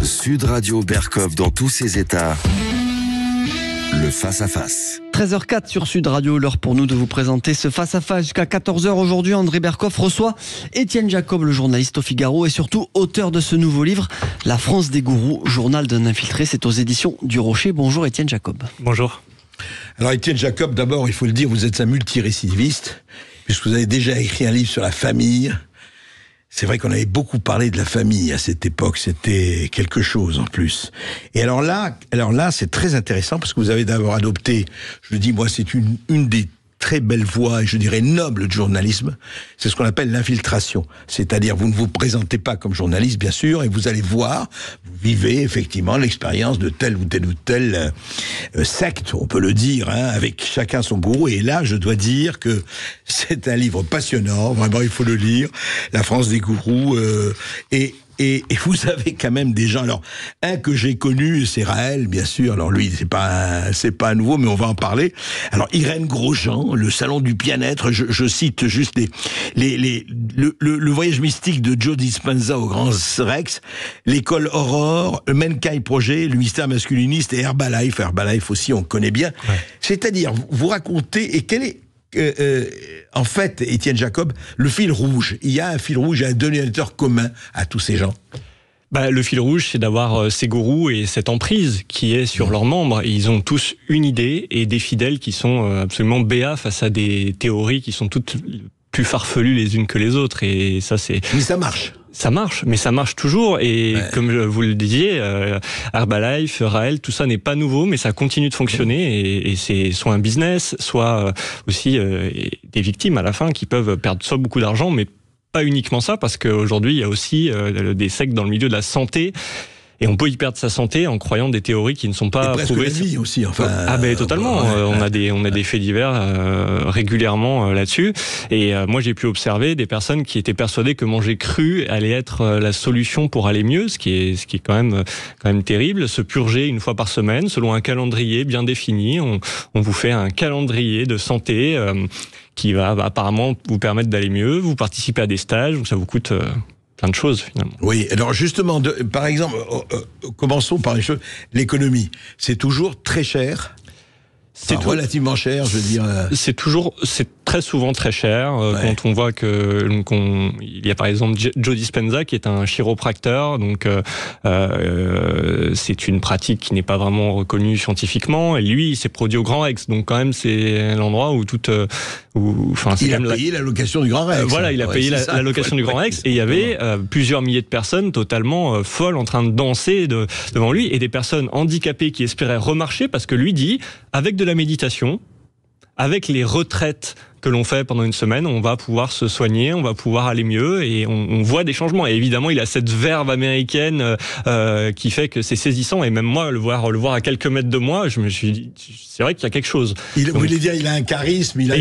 Sud Radio Berkov dans tous ses états. Le face-à-face. 13h04 sur Sud Radio, l'heure pour nous de vous présenter ce face-à-face. Jusqu'à 14h aujourd'hui, André Berkov reçoit Étienne Jacob, le journaliste au Figaro et surtout auteur de ce nouveau livre, La France des gourous, journal d'un infiltré. C'est aux éditions du Rocher. Bonjour Étienne Jacob. Bonjour. Alors Étienne Jacob, d'abord, il faut le dire, vous êtes un multirécidiviste, puisque vous avez déjà écrit un livre sur la famille. C'est vrai qu'on avait beaucoup parlé de la famille à cette époque, c'était quelque chose en plus. Et alors là, c'est très intéressant parce que vous avez d'abord adopté, je le dis moi, c'est une des très belles voies, et je dirais nobles du journalisme, c'est ce qu'on appelle l'infiltration. C'est-à-dire, vous ne vous présentez pas comme journaliste, bien sûr, et vous allez voir, vous vivez effectivement l'expérience de telle ou telle secte, on peut le dire, hein, avec chacun son gourou. Et là, je dois dire que c'est un livre passionnant, vraiment, il faut le lire, La France des gourous, et vous avez quand même des gens, alors, un que j'ai connu, c'est Raël, bien sûr, alors lui, c'est pas un nouveau, mais on va en parler. Alors, Irène Grosjean, le salon du bien-être, je cite juste le voyage mystique de Joe Dispenza au Grand Rex, l'école Aurore, le Menkai Project, le mystère masculiniste et Herbalife aussi, on connaît bien. Ouais. C'est-à-dire, vous racontez, et quel est, en fait, Étienne Jacob, le fil rouge. Il y a un fil rouge, il y a un dénominateur commun à tous ces gens. Le fil rouge, c'est d'avoir ces gourous et cette emprise qui est sur leurs membres. Et ils ont tous une idée et des fidèles qui sont absolument béats face à des théories qui sont toutes plus farfelues les unes que les autres. Et ça, c'est... Mais ça marche. Ça marche, mais ça marche toujours. Et comme vous le disiez, Herbalife, Raël, tout ça n'est pas nouveau, mais ça continue de fonctionner. Et c'est soit un business, soit aussi des victimes à la fin qui peuvent perdre soit beaucoup d'argent, mais pas uniquement ça, parce qu'aujourd'hui, il y a aussi des sectes dans le milieu de la santé. Et on peut y perdre sa santé en croyant des théories qui ne sont pas prouvées. Presque la vie aussi, enfin. Totalement. On a des faits divers régulièrement là-dessus. Et moi, j'ai pu observer des personnes qui étaient persuadées que manger cru allait être la solution pour aller mieux, ce qui est quand même terrible. Se purger une fois par semaine, selon un calendrier bien défini. On vous fait un calendrier de santé qui va apparemment vous permettre d'aller mieux. Vous participez à des stages, donc ça vous coûte plein de choses finalement. Oui, alors justement, par exemple, commençons par l'économie. C'est toujours très cher. C'est relativement cher, je veux dire. C'est très souvent très cher quand on voit il y a par exemple Joe Dispenza qui est un chiropracteur, donc c'est une pratique qui n'est pas vraiment reconnue scientifiquement. Et lui, il s'est produit au Grand Rex, donc quand même c'est l'endroit où il a payé la location du Grand Rex. Voilà, il a payé la location du Grand Rex, et il y avait plusieurs milliers de personnes totalement folles en train de danser devant lui, et des personnes handicapées qui espéraient remarcher parce que lui dit, avec de la méditation, avec les retraites que l'on fait pendant une semaine, on va pouvoir se soigner, on va pouvoir aller mieux, et on voit des changements. Et évidemment, il a cette verve américaine qui fait que c'est saisissant. Et même moi, le voir à quelques mètres de moi, je me suis dit, c'est vrai qu'il y a quelque chose. Il a un charisme, il a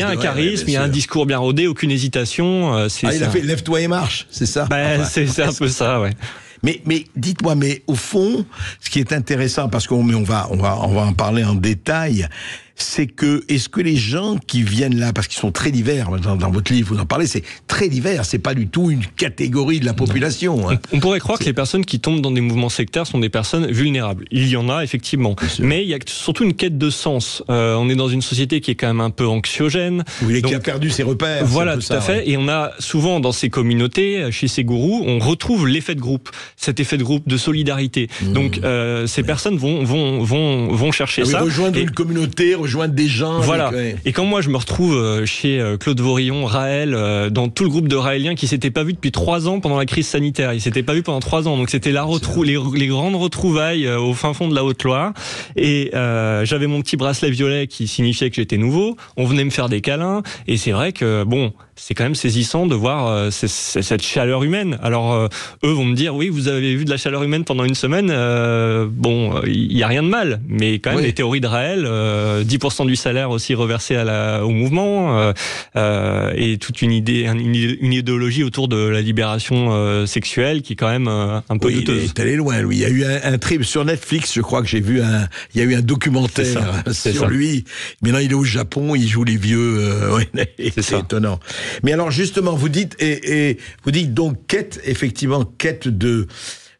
un charisme, il a un discours bien rodé, aucune hésitation. Il a fait lève-toi et marche, c'est ça. C'est un peu ça, ouais. Mais dites-moi, au fond, ce qui est intéressant, parce qu'on va en parler en détail, c'est que, est-ce que les gens qui viennent là, parce qu'ils sont très divers, dans votre livre, vous en parlez, c'est très divers, c'est pas du tout une catégorie de la population. Hein. On pourrait croire que les personnes qui tombent dans des mouvements sectaires sont des personnes vulnérables. Il y en a, effectivement. Mais il y a surtout une quête de sens. On est dans une société qui est quand même un peu anxiogène. Qui a perdu ses repères. Voilà, tout à fait. Ouais. Et on a souvent, dans ces communautés, chez ces gourous, on retrouve l'effet de groupe. Cet effet de groupe, de solidarité. Donc, ces personnes vont chercher ça. Rejoindre une communauté, rejoindre des gens. Voilà. Et quand moi je me retrouve chez Claude Vorillon, Raël, dans tout le groupe de Raéliens qui s'étaient pas vus depuis 3 ans pendant la crise sanitaire. Ils s'étaient pas vus pendant 3 ans. Donc c'était les grandes retrouvailles au fin fond de la Haute-Loire. Et j'avais mon petit bracelet violet qui signifiait que j'étais nouveau. On venait me faire des câlins. Et c'est vrai que c'est quand même saisissant de voir cette chaleur humaine. Alors eux vont me dire, oui, vous avez vu de la chaleur humaine pendant une semaine. Il y a rien de mal. Mais quand même, les théories de Raël, 10% du salaire aussi reversé au mouvement, et toute une idéologie autour de la libération sexuelle qui est quand même un peu douteuse. Il est allé loin, lui. Il y a eu un trip sur Netflix, je crois que j'ai vu il y a eu un documentaire sur lui. Maintenant, il est au Japon, il joue les vieux. C'est étonnant. Mais alors, justement, vous dites donc quête de,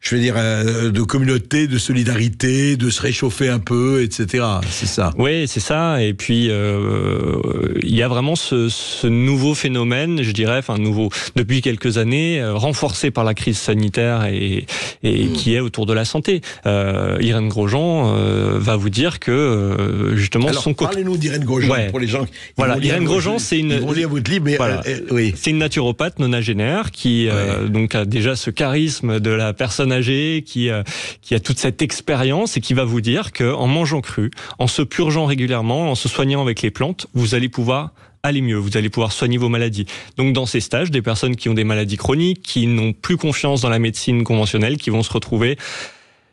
je veux dire, de communauté, de solidarité, de se réchauffer un peu, etc. C'est ça. Oui, c'est ça. Et puis, il y a vraiment ce nouveau phénomène, je dirais, enfin nouveau, depuis quelques années, renforcé par la crise sanitaire et qui est autour de la santé. Irène Grosjean va vous dire que justement, alors, parlez-nous d'Irène Grosjean pour les gens. Voilà, Irène Grosjean, c'est une. Ils vont lire votre livre, mais voilà. Oui. C'est une naturopathe nonagénaire qui donc a déjà ce charisme de la personne âgée, qui a toute cette expérience et qui va vous dire que en mangeant cru, en se purgeant régulièrement, en se soignant avec les plantes, vous allez pouvoir aller mieux, vous allez pouvoir soigner vos maladies. Donc dans ces stages, des personnes qui ont des maladies chroniques, qui n'ont plus confiance dans la médecine conventionnelle, qui vont se retrouver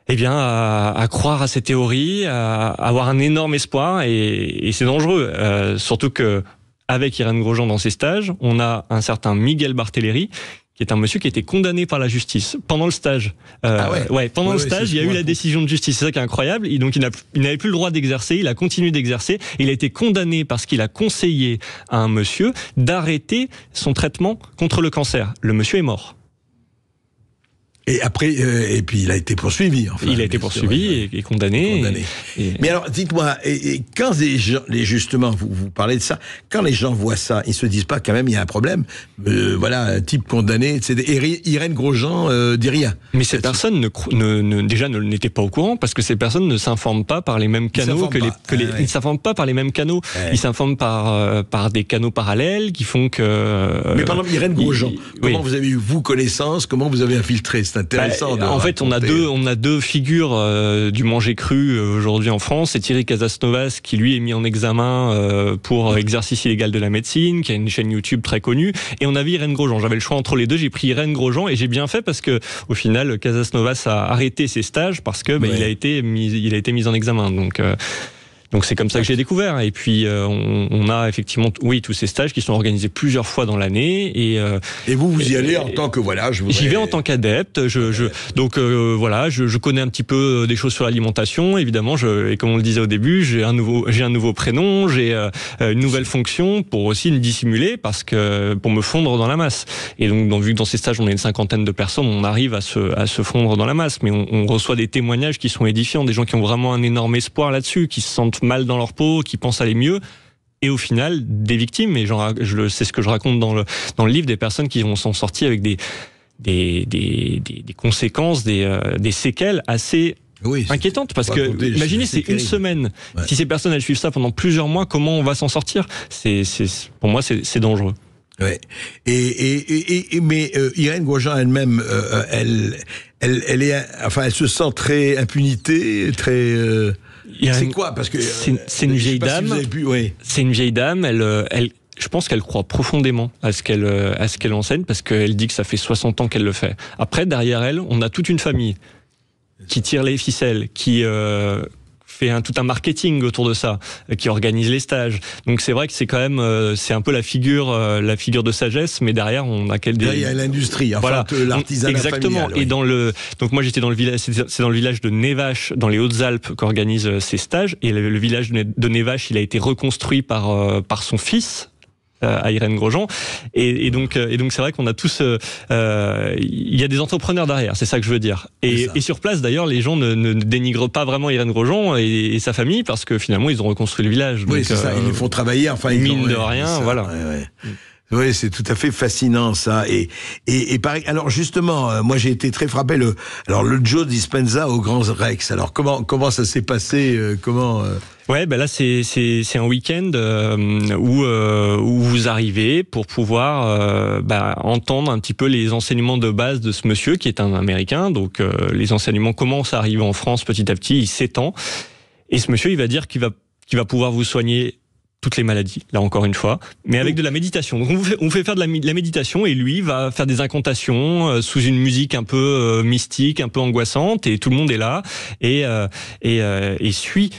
à croire à ces théories, à avoir un énorme espoir, et c'est dangereux. Surtout que avec Irène Grosjean dans ces stages, on a un certain Miguel Barthéléry, qui est un monsieur qui a été condamné par la justice pendant le stage. Pendant le stage, il y a eu la décision de justice. C'est ça qui est incroyable. Donc il n'avait plus le droit d'exercer. Il a continué d'exercer. Il a été condamné parce qu'il a conseillé à un monsieur d'arrêter son traitement contre le cancer. Le monsieur est mort. Et après, et puis il a été poursuivi. Enfin, il a été poursuivi et condamné. Mais alors, dites-moi, et quand justement, vous parlez de ça, quand les gens voient ça, ils se disent pas quand même il y a un problème. Voilà, un type condamné. Irène Grosjean dit rien. Mais ces personnes n'étaient pas au courant parce que ces personnes ne s'informent pas par les mêmes canaux ils ne s'informent pas par les mêmes canaux. Ils s'informent par des canaux parallèles qui font que. Mais par exemple, Irène Grosjean, comment vous avez eu connaissance, comment vous avez infiltré? C'est intéressant. En fait, on a deux figures du manger cru aujourd'hui en France. C'est Thierry Casasnovas qui lui est mis en examen pour exercice illégal de la médecine, qui a une chaîne YouTube très connue. Et on avait Irène Grosjean. J'avais le choix entre les deux. J'ai pris Irène Grosjean et j'ai bien fait parce que au final, Casasnovas a arrêté ses stages parce que il a été mis en examen. Donc c'est comme ça que j'ai découvert. Et puis on a effectivement tous ces stages qui sont organisés plusieurs fois dans l'année. Et vous y allez en tant que J'y vais en tant qu'adepte. Donc je connais un petit peu des choses sur l'alimentation. Évidemment, et comme on le disait au début, j'ai un nouveau prénom, j'ai une nouvelle fonction pour aussi me dissimuler pour me fondre dans la masse. Et donc vu que dans ces stages on est une 50aine de personnes, on arrive à se fondre dans la masse. Mais on reçoit des témoignages qui sont édifiants, des gens qui ont vraiment un énorme espoir là-dessus, qui se sentent mal dans leur peau, qui pensent aller mieux, et au final des victimes, et c'est ce que je raconte dans le livre, des personnes qui vont s'en sortir avec des conséquences, des séquelles assez inquiétantes, parce que imaginez, c'est une semaine. Si ces personnes elles suivent ça pendant plusieurs mois, comment on va s'en sortir? Pour moi c'est dangereux. Ouais. Mais Irène Grosjean elle-même, elle se sent très impunité, très. C'est quoi? Parce que c'est une vieille dame. C'est une vieille dame. Je pense qu'elle croit profondément à ce qu'elle enseigne, parce qu'elle dit que ça fait 60 ans qu'elle le fait. Après, derrière elle, on a toute une famille qui tire les ficelles, qui fait tout un marketing autour de ça, qui organise les stages. Donc c'est vrai que c'est quand même, c'est un peu la figure de sagesse, mais derrière on a il y a l'industrie, l'artisanat exactement. familial, Donc moi j'étais dans le village, c'est dans le village de Névache, dans les Hautes-Alpes, qu'organise ces stages. Et le village de Névache, il a été reconstruit par son fils, à Irène Grosjean, et donc c'est vrai qu'on a tous il y a des entrepreneurs derrière, c'est ça que je veux dire, et sur place d'ailleurs les gens ne dénigrent pas vraiment Irène Grosjean et sa famille, parce que finalement ils ont reconstruit le village. Oui, c'est ça, ils les font travailler, mine de rien, voilà. Oui, c'est tout à fait fascinant ça. Et pareil. Alors justement, moi j'ai été très frappé le Joe Dispenza au Grand Rex. Alors comment ça s'est passé? Ouais, là c'est un week-end où vous arrivez pour pouvoir entendre un petit peu les enseignements de base de ce monsieur qui est un Américain. Donc les enseignements commencent à arriver en France petit à petit, il s'étend. Et ce monsieur, il va dire qu'il va pouvoir vous soigner toutes les maladies, là encore une fois, mais avec de la méditation. Donc on fait faire de la méditation, et lui va faire des incantations sous une musique un peu mystique, un peu angoissante, et tout le monde est là et suit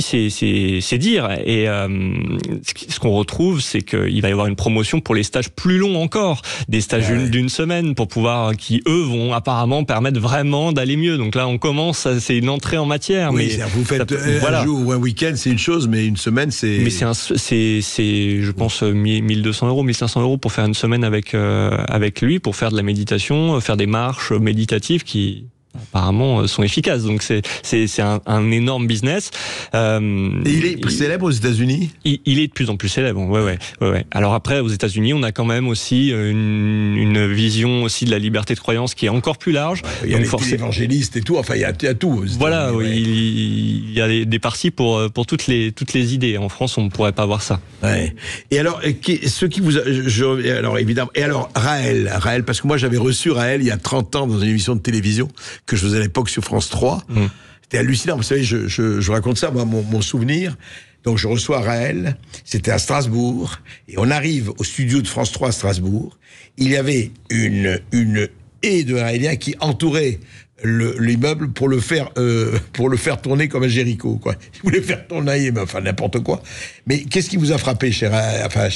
ses dires. Et ce qu'on retrouve, c'est qu'il va y avoir une promotion pour les stages plus longs encore, des stages d'une semaine, pour pouvoir, qui eux vont apparemment permettre vraiment d'aller mieux. Donc là on commence, c'est une entrée en matière. Oui, mais vous faites un jour ou un week-end, c'est une chose, mais une semaine, c'est... Mais je pense, 1200 €, 1500 € pour faire une semaine avec lui, pour faire de la méditation, faire des marches méditatives qui apparemment sont efficaces. Donc c'est un énorme business. Et il est plus célèbre aux États-Unis. Il est de plus en plus célèbre. Ouais. Alors après, aux États-Unis, on a quand même aussi une vision aussi de la liberté de croyance qui est encore plus large. Il y a les évangélistes et tout. Enfin, il y a tout. Voilà, il y a des partis pour toutes les idées. En France, on ne pourrait pas voir ça. Ouais. Et alors, ce qui vous alors évidemment. Et alors Raël, parce que moi j'avais reçu Raël il y a 30 ans dans une émission de télévision que je faisais à l'époque sur France 3. C'était hallucinant. Vous savez, je raconte ça, moi, mon souvenir. Donc, je reçois Raël. C'était à Strasbourg. Et on arrive au studio de France 3 à Strasbourg. Il y avait une haie de Raéliens qui entourait l'immeuble pour le faire tourner comme à Jéricho, quoi. Il voulait faire tourner, enfin, n'importe quoi. Mais qu'est-ce qui vous a frappé chez Raël? Enfin,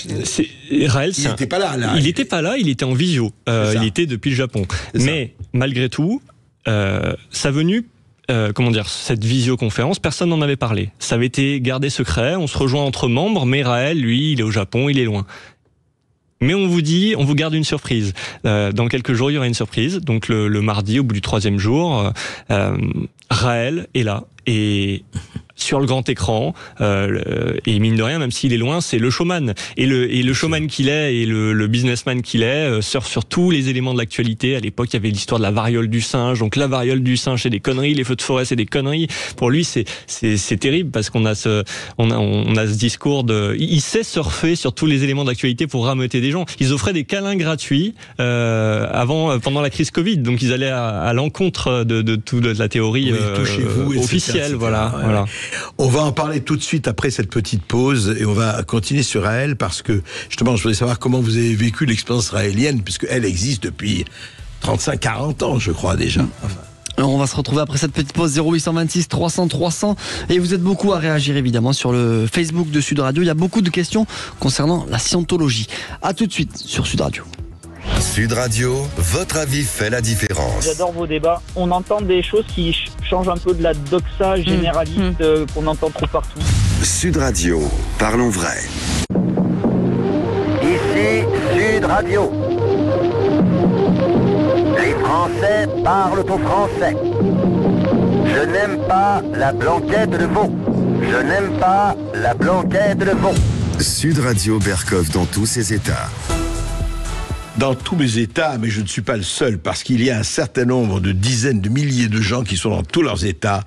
Raël, il n'était pas là. Il n'était pas là, il était en visio. Il était depuis le Japon. Mais, malgré tout, sa venue, cette visioconférence, personne n'en avait parlé. Ça avait été gardé secret, on se rejoint entre membres, mais Raël, lui, il est au Japon, il est loin. Mais on vous garde une surprise. Dans quelques jours, il y aura une surprise. Donc le mardi, au bout du 3e jour, Raël est là. Et sur le grand écran, et mine de rien, même s'il est loin, c'est le showman. Et le showman qu'il est, et le businessman qu'il est, surfe sur tous les éléments de l'actualité. À l'époque, il y avait l'histoire de la variole du singe. Donc la variole du singe, c'est des conneries. Les feux de forêt, c'est des conneries. Pour lui, c'est terrible parce qu'on a ce discours il sait surfer sur tous les éléments d'actualité pour rameuter des gens. Ils offraient des câlins gratuits pendant la crise Covid. Donc ils allaient à l'encontre de toute la théorie officielle. Voilà. On va en parler tout de suite après cette petite pause et on va continuer sur Raël parce que justement je voudrais savoir comment vous avez vécu l'expérience raélienne puisque elle existe depuis 35-40 ans je crois déjà. Alors on va se retrouver après cette petite pause 0826 300 300 et vous êtes beaucoup à réagir évidemment sur le Facebook de Sud Radio. Il y a beaucoup de questions concernant la scientologie. À tout de suite sur Sud Radio. Sud Radio, votre avis fait la différence. J'adore vos débats. On entend des choses qui changent un peu de la doxa généraliste qu'on entend trop partout. Sud Radio, parlons vrai. Ici Sud Radio. Les Français parlent au français. Je n'aime pas la blanquette de veau. Je n'aime pas la blanquette de veau. Sud Radio Bercoff dans tous ses états. Dans tous mes états, mais je ne suis pas le seul, parce qu'il y a un certain nombre de dizaines de milliers de gens qui sont dans tous leurs états,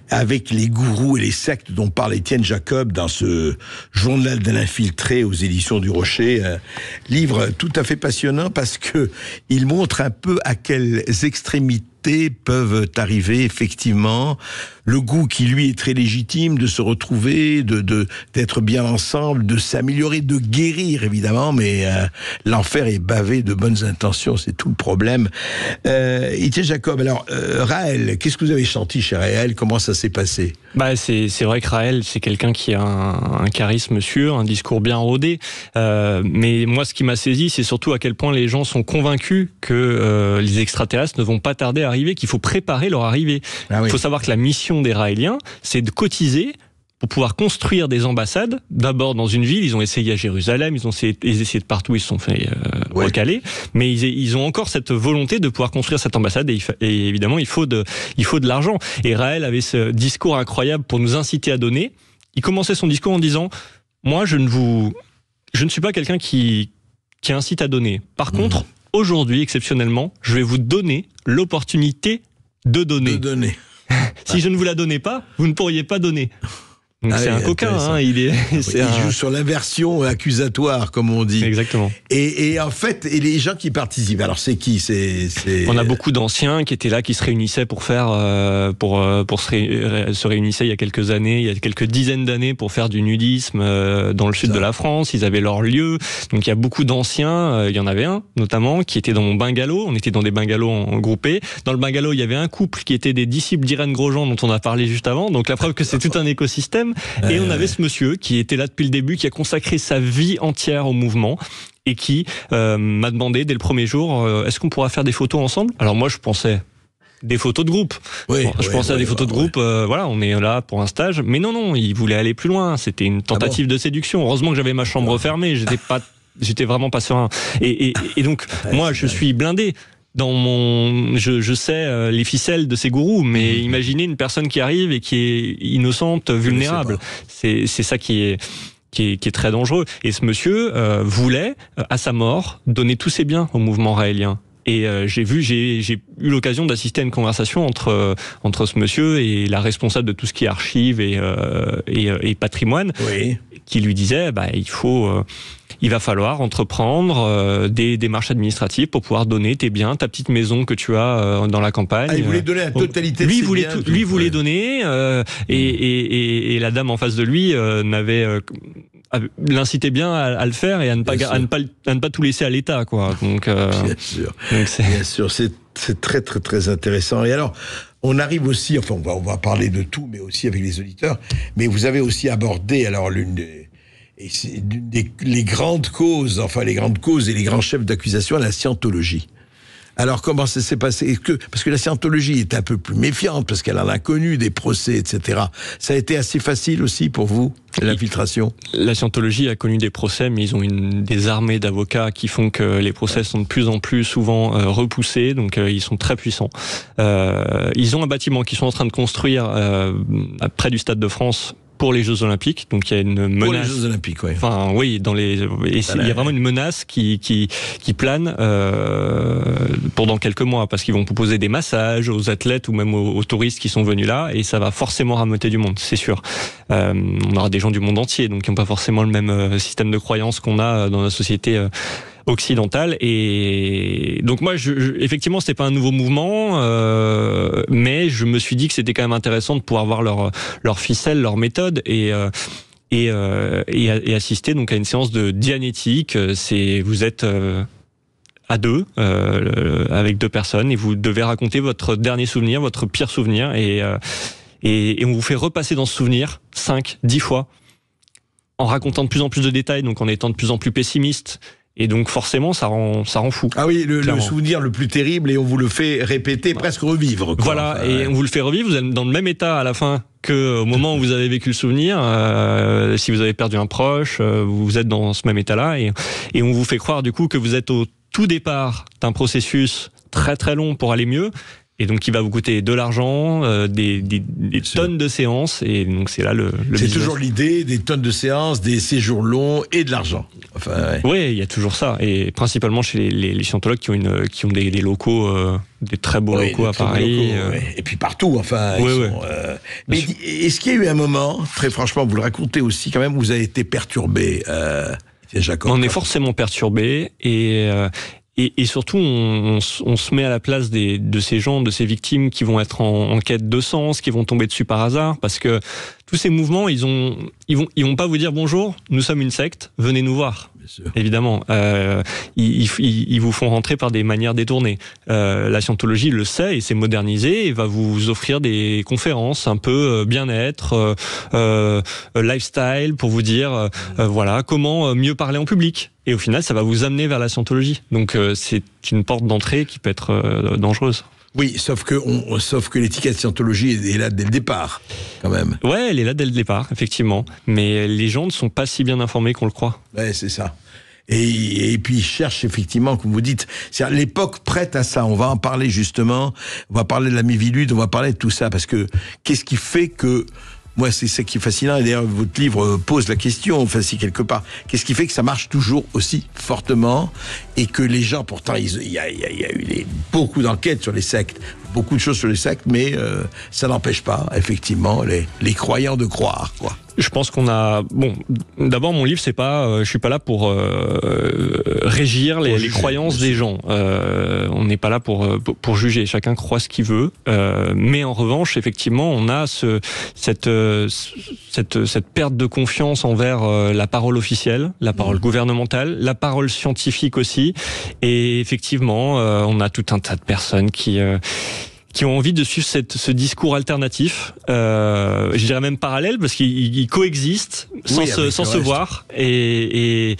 avec les gourous et les sectes dont parle Étienne Jacob dans ce journal de l'infiltré aux éditions du Rocher, livre tout à fait passionnant parce que il montre un peu à quelles extrémités peuvent arriver effectivement, le goût qui lui est très légitime de se retrouver, d'être bien ensemble, de s'améliorer, de guérir évidemment, mais l'enfer est bavé de bonnes intentions, c'est tout le problème. Étienne Jacob, alors Raël, qu'est-ce que vous avez senti chez Raël? Comment ça s'est passé? C'est vrai que Raël, c'est quelqu'un qui a un charisme sûr, un discours bien rodé, mais moi ce qui m'a saisi, c'est surtout à quel point les gens sont convaincus que les extraterrestres ne vont pas tarder à arriver, qu'il faut préparer leur arrivée. Il faut savoir que la mission des Raéliens, c'est de cotiser pour pouvoir construire des ambassades. D'abord dans une ville, ils ont essayé à Jérusalem, ils ont essayé de partout, ils se sont fait recaler, mais ils ont encore cette volonté de pouvoir construire cette ambassade et évidemment il faut de l'argent. Et Raël avait ce discours incroyable pour nous inciter à donner. Il commençait son discours en disant « Moi, je ne suis pas quelqu'un qui incite à donner. Par contre, aujourd'hui, exceptionnellement, je vais vous donner l'opportunité de donner. Si je ne vous la donnais pas, vous ne pourriez pas donner. » Donc c'est un coquin, il joue sur l'inversion accusatoire, comme on dit. Exactement. Et en fait, et les gens qui participent, alors c'est qui? On a beaucoup d'anciens qui étaient là, qui se réunissaient pour faire, se réunissaient il y a quelques années, il y a quelques dizaines d'années pour faire du nudisme dans le sud de la France. Ils avaient leur lieu. Donc il y a beaucoup d'anciens. Il y en avait un notamment qui était dans mon bungalow. On était dans des bungalows en groupés. Dans le bungalow, il y avait un couple qui était des disciples d'Irène Grosjean dont on a parlé juste avant. Donc la preuve que c'est tout un écosystème. Et on avait ce monsieur qui était là depuis le début, qui a consacré sa vie entière au mouvement et qui m'a demandé dès le premier jour est-ce qu'on pourra faire des photos ensemble? Alors moi je pensais des photos de groupe. Je pensais à des photos de groupe, voilà, on est là pour un stage. Mais non, il voulait aller plus loin. C'était une tentative de séduction. Heureusement que j'avais ma chambre fermée. J'étais vraiment pas serein. Et donc, moi, je suis blindé. Je sais les ficelles de ces gourous, mais imaginez une personne qui arrive et qui est innocente, vulnérable. C'est ça qui est très dangereux. Et ce monsieur voulait, à sa mort, donner tous ses biens au mouvement raélien. Et j'ai eu l'occasion d'assister à une conversation entre ce monsieur et la responsable de tout ce qui est archives et patrimoine, qui lui disait il va falloir entreprendre des démarches administratives pour pouvoir donner tes biens, ta petite maison que tu as dans la campagne. Il voulait donner la totalité de ses biens. Lui voulait donner, et la dame en face de lui l'incitait bien à le faire et à ne pas tout laisser à l'État, quoi. Donc, bien sûr, c'est très très très intéressant. Et alors, on arrive aussi, enfin, on va parler de tout, mais aussi avec les auditeurs. Mais vous avez aussi abordé alors les grandes causes, les grands chefs d'accusation à la scientologie. Alors, comment ça s'est passé? Parce que la scientologie est un peu plus méfiante, parce qu'elle en a connu des procès, etc. Ça a été assez facile aussi pour vous, l'infiltration? La scientologie a connu des procès, mais ils ont des armées d'avocats qui font que les procès sont de plus en plus souvent repoussés, donc ils sont très puissants. Ils ont un bâtiment qu'ils sont en train de construire près du Stade de France, pour les Jeux Olympiques, donc il y a une menace. Pour les Jeux Olympiques, oui. Enfin, oui, il y a vraiment une menace qui plane pendant quelques mois, parce qu'ils vont proposer des massages aux athlètes ou même aux touristes qui sont venus là, et ça va forcément rameuter du monde, c'est sûr. On aura des gens du monde entier, donc qui n'ont pas forcément le même système de croyance qu'on a dans la société occidentale. Et donc moi, effectivement, c'était pas un nouveau mouvement, mais je me suis dit que c'était quand même intéressant de pouvoir voir leur ficelle, leur méthode, et assister donc à une séance de dianétique. Vous êtes à deux, avec deux personnes, et vous devez raconter votre dernier souvenir, votre pire souvenir, et on vous fait repasser dans ce souvenir 5, 10 fois, en racontant de plus en plus de détails, donc en étant de plus en plus pessimiste. Et donc forcément, ça rend fou. Ah oui, le souvenir le plus terrible, et on vous le fait répéter, presque revivre, quoi. Voilà, et on vous le fait revivre, vous êtes dans le même état à la fin qu'au moment où vous avez vécu le souvenir. Si vous avez perdu un proche, vous êtes dans ce même état-là, et on vous fait croire du coup que vous êtes au tout départ d'un processus très très long pour aller mieux, et donc qui va vous coûter de l'argent, des tonnes de séances, et donc c'est là le c'est business. Toujours l'idée, des tonnes de séances, des séjours longs et de l'argent. Enfin, ouais, il y a toujours ça, et principalement chez les scientologues qui ont des locaux, des très beaux locaux à Paris, et puis partout. Enfin, mais est-ce qu'il y a eu un moment, très franchement, vous le racontez aussi quand même, où vous avez été perturbé, Jacob? On est forcément perturbé, et surtout, on se met à la place de ces gens, de ces victimes qui vont être en quête de sens, qui vont tomber dessus par hasard, parce que tous ces mouvements, ils vont pas vous dire bonjour, nous sommes une secte, venez nous voir. Évidemment, ils vous font rentrer par des manières détournées. La scientologie le sait et s'est modernisée et va vous offrir des conférences un peu bien-être, lifestyle, pour vous dire voilà comment mieux parler en public. Et au final, ça va vous amener vers la scientologie. Donc c'est une porte d'entrée qui peut être dangereuse. Oui, sauf que l'étiquette scientologie est là dès le départ, quand même. Ouais, elle est là dès le départ, effectivement. Mais les gens ne sont pas si bien informés qu'on le croit. Ouais, c'est ça. Et puis ils cherchent effectivement, comme vous dites, c'est l'époque prête à ça. On va en parler justement. On va parler de la Miviludes, on va parler de tout ça, parce que qu'est-ce qui fait que moi, c'est ça qui est fascinant, et d'ailleurs votre livre pose la question, enfin si quelque part, qu'est-ce qui fait que ça marche toujours aussi fortement, et que les gens, pourtant, il y a eu beaucoup d'enquêtes sur les sectes, beaucoup de choses sur les sectes, mais ça n'empêche pas, effectivement, les croyants de croire, quoi. Je pense qu'on a... Bon, d'abord, mon livre, c'est pas... je suis pas là pour régir les croyances des gens. On n'est pas là pour juger. Chacun croit ce qu'il veut. Mais en revanche, effectivement, on a cette perte de confiance envers la parole officielle, la parole gouvernementale, la parole scientifique aussi. Et effectivement, on a tout un tas de personnes qui qui ont envie de suivre ce discours alternatif, je dirais même parallèle, parce qu'ils coexistent sans se voir. Et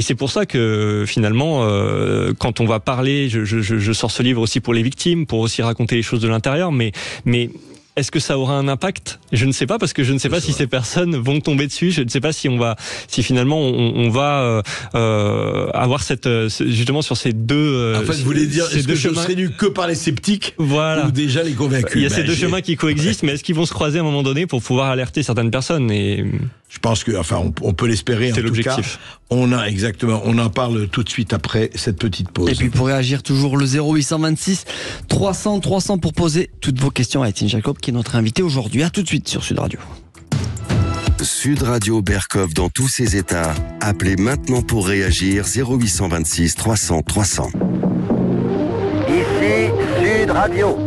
c'est pour ça que finalement, quand on va parler, je sors ce livre aussi pour les victimes, pour aussi raconter les choses de l'intérieur, mais est-ce que ça aura un impact ? Je ne sais pas, parce que je ne sais pas si ces personnes vont tomber dessus. Je ne sais pas si finalement on va avoir justement sur ces deux. En fait, vous voulez dire, est-ce que je serai lu que par les sceptiques, ou déjà les convaincus ? Il y a ces deux chemins qui coexistent, mais est-ce qu'ils vont se croiser à un moment donné pour pouvoir alerter certaines personnes ? Et je pense que, on peut l'espérer. C'est en l'objectif. Tout cas, on en parle tout de suite après cette petite pause. Et puis pour réagir, toujours le 0826 300 300 pour poser toutes vos questions à Étienne Jacob, qui est notre invité aujourd'hui. À tout de suite sur Sud Radio. Sud Radio Berkov dans tous ses états. Appelez maintenant pour réagir 0826 300 300. Ici Sud Radio.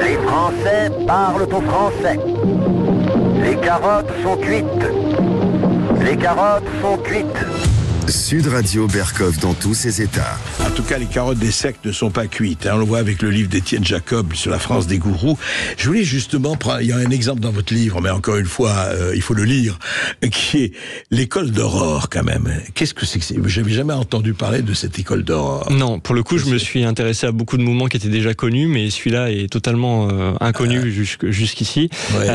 Les Français parlent au français. Les carottes sont cuites. Les carottes sont cuites. Sud Radio Berkov dans tous ses états. En tout cas, les carottes des sectes ne sont pas cuites. On le voit avec le livre d'Étienne Jacob sur la France des gourous. Je voulais justement prendre, il y a un exemple dans votre livre, mais encore une fois, il faut le lire, qui est l'école d'Aurore quand même. Qu'est-ce que c'est que c'est ? J'avais jamais entendu parler de cette école d'Aurore. Non, pour le coup, je me suis intéressé à beaucoup de mouvements qui étaient déjà connus, mais celui-là est totalement inconnu jusqu'ici. Ouais.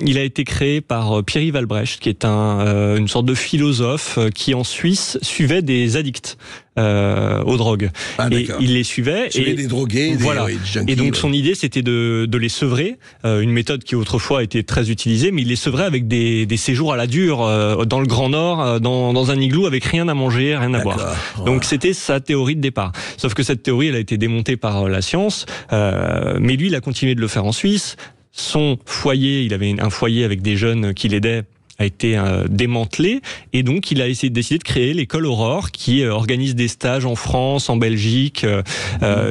Il a été créé par Pierre-Yves Albrecht, qui est une sorte de philosophe qui en Suisse suivait des addicts aux drogues. Et il les suivait. Et des drogués, voilà. des junkies. Et donc son idée, c'était de les sevrer, une méthode qui autrefois était très utilisée, mais il les sevrait avec des séjours à la dure dans le Grand Nord, dans un igloo avec rien à manger, rien à boire. Ouais. Donc c'était sa théorie de départ. Sauf que cette théorie, elle a été démontée par la science, mais lui, il a continué de le faire en Suisse. Son foyer, il avait un foyer avec des jeunes qui l'aidaient, a été démantelé, et donc il a décidé de créer l'école Aurore, qui organise des stages en France, en Belgique,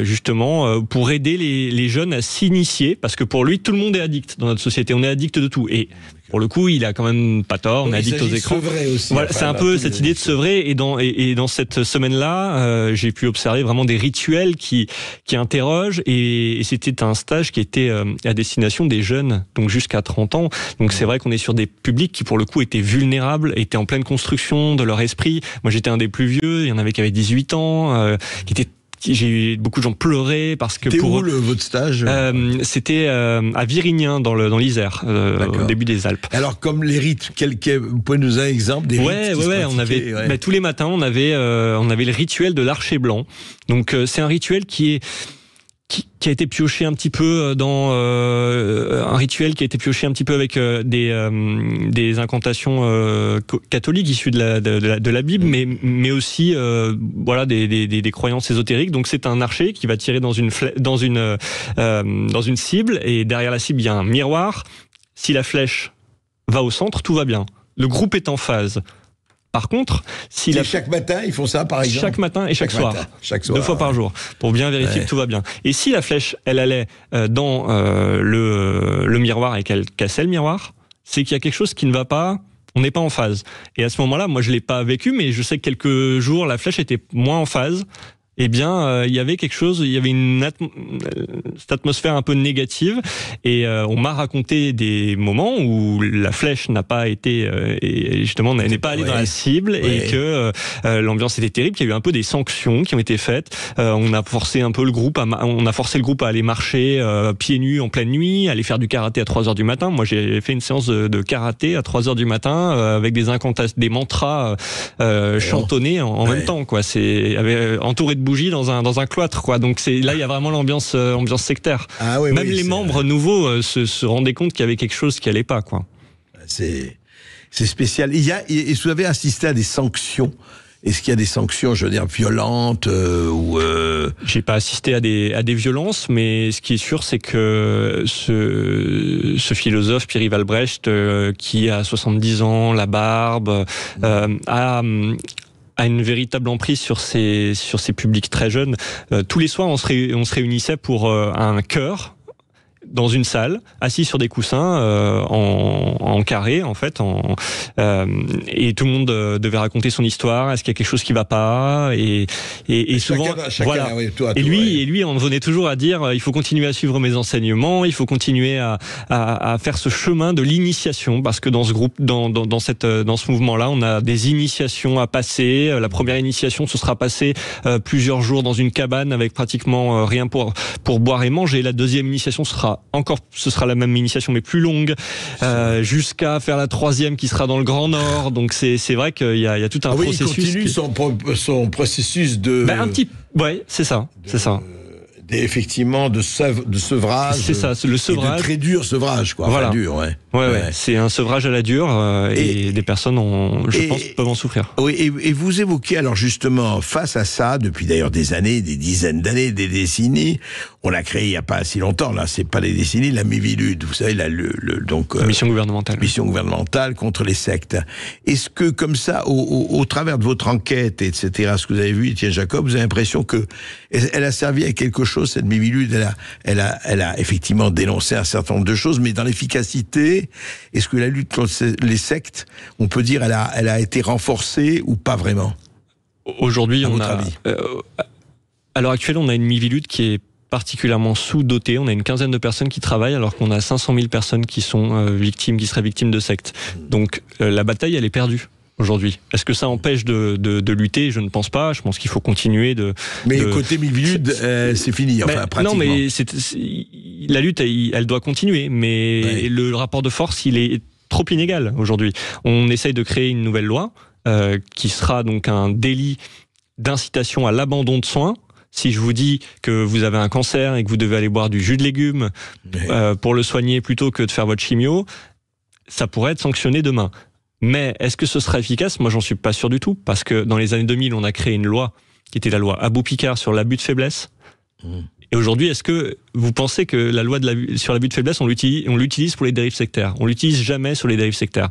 justement pour aider les jeunes à s'initier, parce que pour lui tout le monde est addict dans notre société, on est addict de tout, et pour le coup, il a quand même pas tort, on est addict aux écrans. Aussi, voilà, c'est un peu cette idée de sevrer, et dans cette semaine-là, j'ai pu observer vraiment des rituels qui interrogent, et c'était un stage qui était à destination des jeunes, donc jusqu'à 30 ans. Donc c'est vrai qu'on est sur des publics qui pour le coup étaient vulnérables, étaient en pleine construction de leur esprit. Moi j'étais un des plus vieux, il y en avait qui avaient 18 ans, j'ai eu beaucoup de gens pleurer parce que c'était où votre stage c'était à Virignan dans l'Isère, au début des Alpes. Alors comme les rites, vous pouvez nous donner un exemple des rites on avait tous les matins on avait le rituel de l'archer blanc. Donc c'est un rituel qui a été pioché un petit peu dans un rituel qui a été pioché un petit peu avec des incantations catholiques issues de la Bible, mais aussi des croyances ésotériques. Donc c'est un archer qui va tirer dans une cible, et derrière la cible il y a un miroir. Si la flèche va au centre, tout va bien. Le groupe est en phase. Par contre, chaque matin, ils font ça, par exemple. Chaque matin et chaque soir. 2 fois par jour, pour bien vérifier que tout va bien. Et si la flèche, elle allait dans le miroir et qu'elle cassait le miroir, c'est qu'il y a quelque chose qui ne va pas. On n'est pas en phase. Et à ce moment-là, moi, je l'ai pas vécu, mais je sais que quelques jours, la flèche était moins en phase. Eh bien, il y avait quelque chose, il y avait cette atmosphère un peu négative, et on m'a raconté des moments où la flèche n'a pas été, et justement, n'est pas allée dans la cible, et que l'ambiance était terrible, qu'il y a eu un peu des sanctions qui ont été faites. On a forcé un peu le groupe à aller marcher pieds nus en pleine nuit, aller faire du karaté à 3h du matin. Moi, j'ai fait une séance de karaté à 3h du matin avec des mantras chantonnés en même temps, quoi. Entouré de bougies dans un cloître, quoi. Donc là il y a vraiment l'ambiance sectaire. Même les membres nouveaux se rendaient compte qu'il y avait quelque chose qui allait pas, quoi. C'est spécial. Et vous avez assisté à des sanctions? Est-ce qu'il y a des sanctions, je veux dire, violentes ou J'ai pas assisté à des violences, mais ce qui est sûr, c'est que ce philosophe Pierre-Yves Albrecht, qui a 70 ans, la barbe, a une véritable emprise sur ces publics très jeunes. Tous les soirs, on se réunissait pour un chœur. dans une salle, assis sur des coussins en carré en fait, et tout le monde devait raconter son histoire. Est-ce qu'il y a quelque chose qui va pas, et souvent voilà. Oui, et lui on venait toujours à dire il faut continuer à suivre mes enseignements, il faut continuer à faire ce chemin de l'initiation, parce que dans ce groupe, dans ce mouvement-là, on a des initiations à passer. La première initiation, ce sera passer plusieurs jours dans une cabane avec pratiquement rien pour boire et manger. La deuxième initiation ce sera la même initiation mais plus longue, jusqu'à faire la troisième qui sera dans le Grand Nord. Donc c'est vrai qu'il y a tout un processus. Il continue son processus de. Ouais, c'est ça. Effectivement, de sevrage. C'est ça, le sevrage. De très dur sevrage, quoi. Voilà. Enfin, dur, ouais. Ouais. C'est un sevrage à la dure, et des personnes, je pense, peuvent en souffrir. Oui, et vous évoquez, alors justement, face à ça, depuis d'ailleurs des années, des dizaines d'années, des décennies, on a créé il n'y a pas si longtemps, là, c'est pas des décennies, la Miviludes, vous savez, donc. Mission gouvernementale. Mission gouvernementale contre les sectes. Est-ce que, comme ça, au travers de votre enquête, etc., ce que vous avez vu, Étienne Jacob, vous avez l'impression que elle a servi à quelque chose, cette Mivilude, elle a effectivement dénoncé un certain nombre de choses, mais dans l'efficacité, est-ce que la lutte contre les sectes, on peut dire, elle a été renforcée ou pas vraiment? Aujourd'hui, à l'heure actuelle, on a une Mivilude qui est particulièrement sous-dotée. On a une quinzaine de personnes qui travaillent, alors qu'on a 500 000 personnes qui sont qui seraient victimes de sectes. Donc la bataille, elle est perdue aujourd'hui. Est-ce que ça empêche de lutter? Je ne pense pas. Je pense qu'il faut continuer Mais côté Mivilude, c'est fini, enfin, pratiquement. Non, mais la lutte, elle doit continuer. Mais le rapport de force, il est trop inégal aujourd'hui. On essaye de créer une nouvelle loi qui sera donc un délit d'incitation à l'abandon de soins. Si je vous dis que vous avez un cancer et que vous devez aller boire du jus de légumes pour le soigner plutôt que de faire votre chimio, ça pourrait être sanctionné demain. Mais est-ce que ce sera efficace? Moi, j'en suis pas sûr du tout, parce que dans les années 2000, on a créé une loi qui était la loi Abou-Picard sur l'abus de faiblesse. Et aujourd'hui, est-ce que vous pensez que la loi sur l'abus de faiblesse, on l'utilise pour les dérives sectaires? On l'utilise jamais sur les dérives sectaires.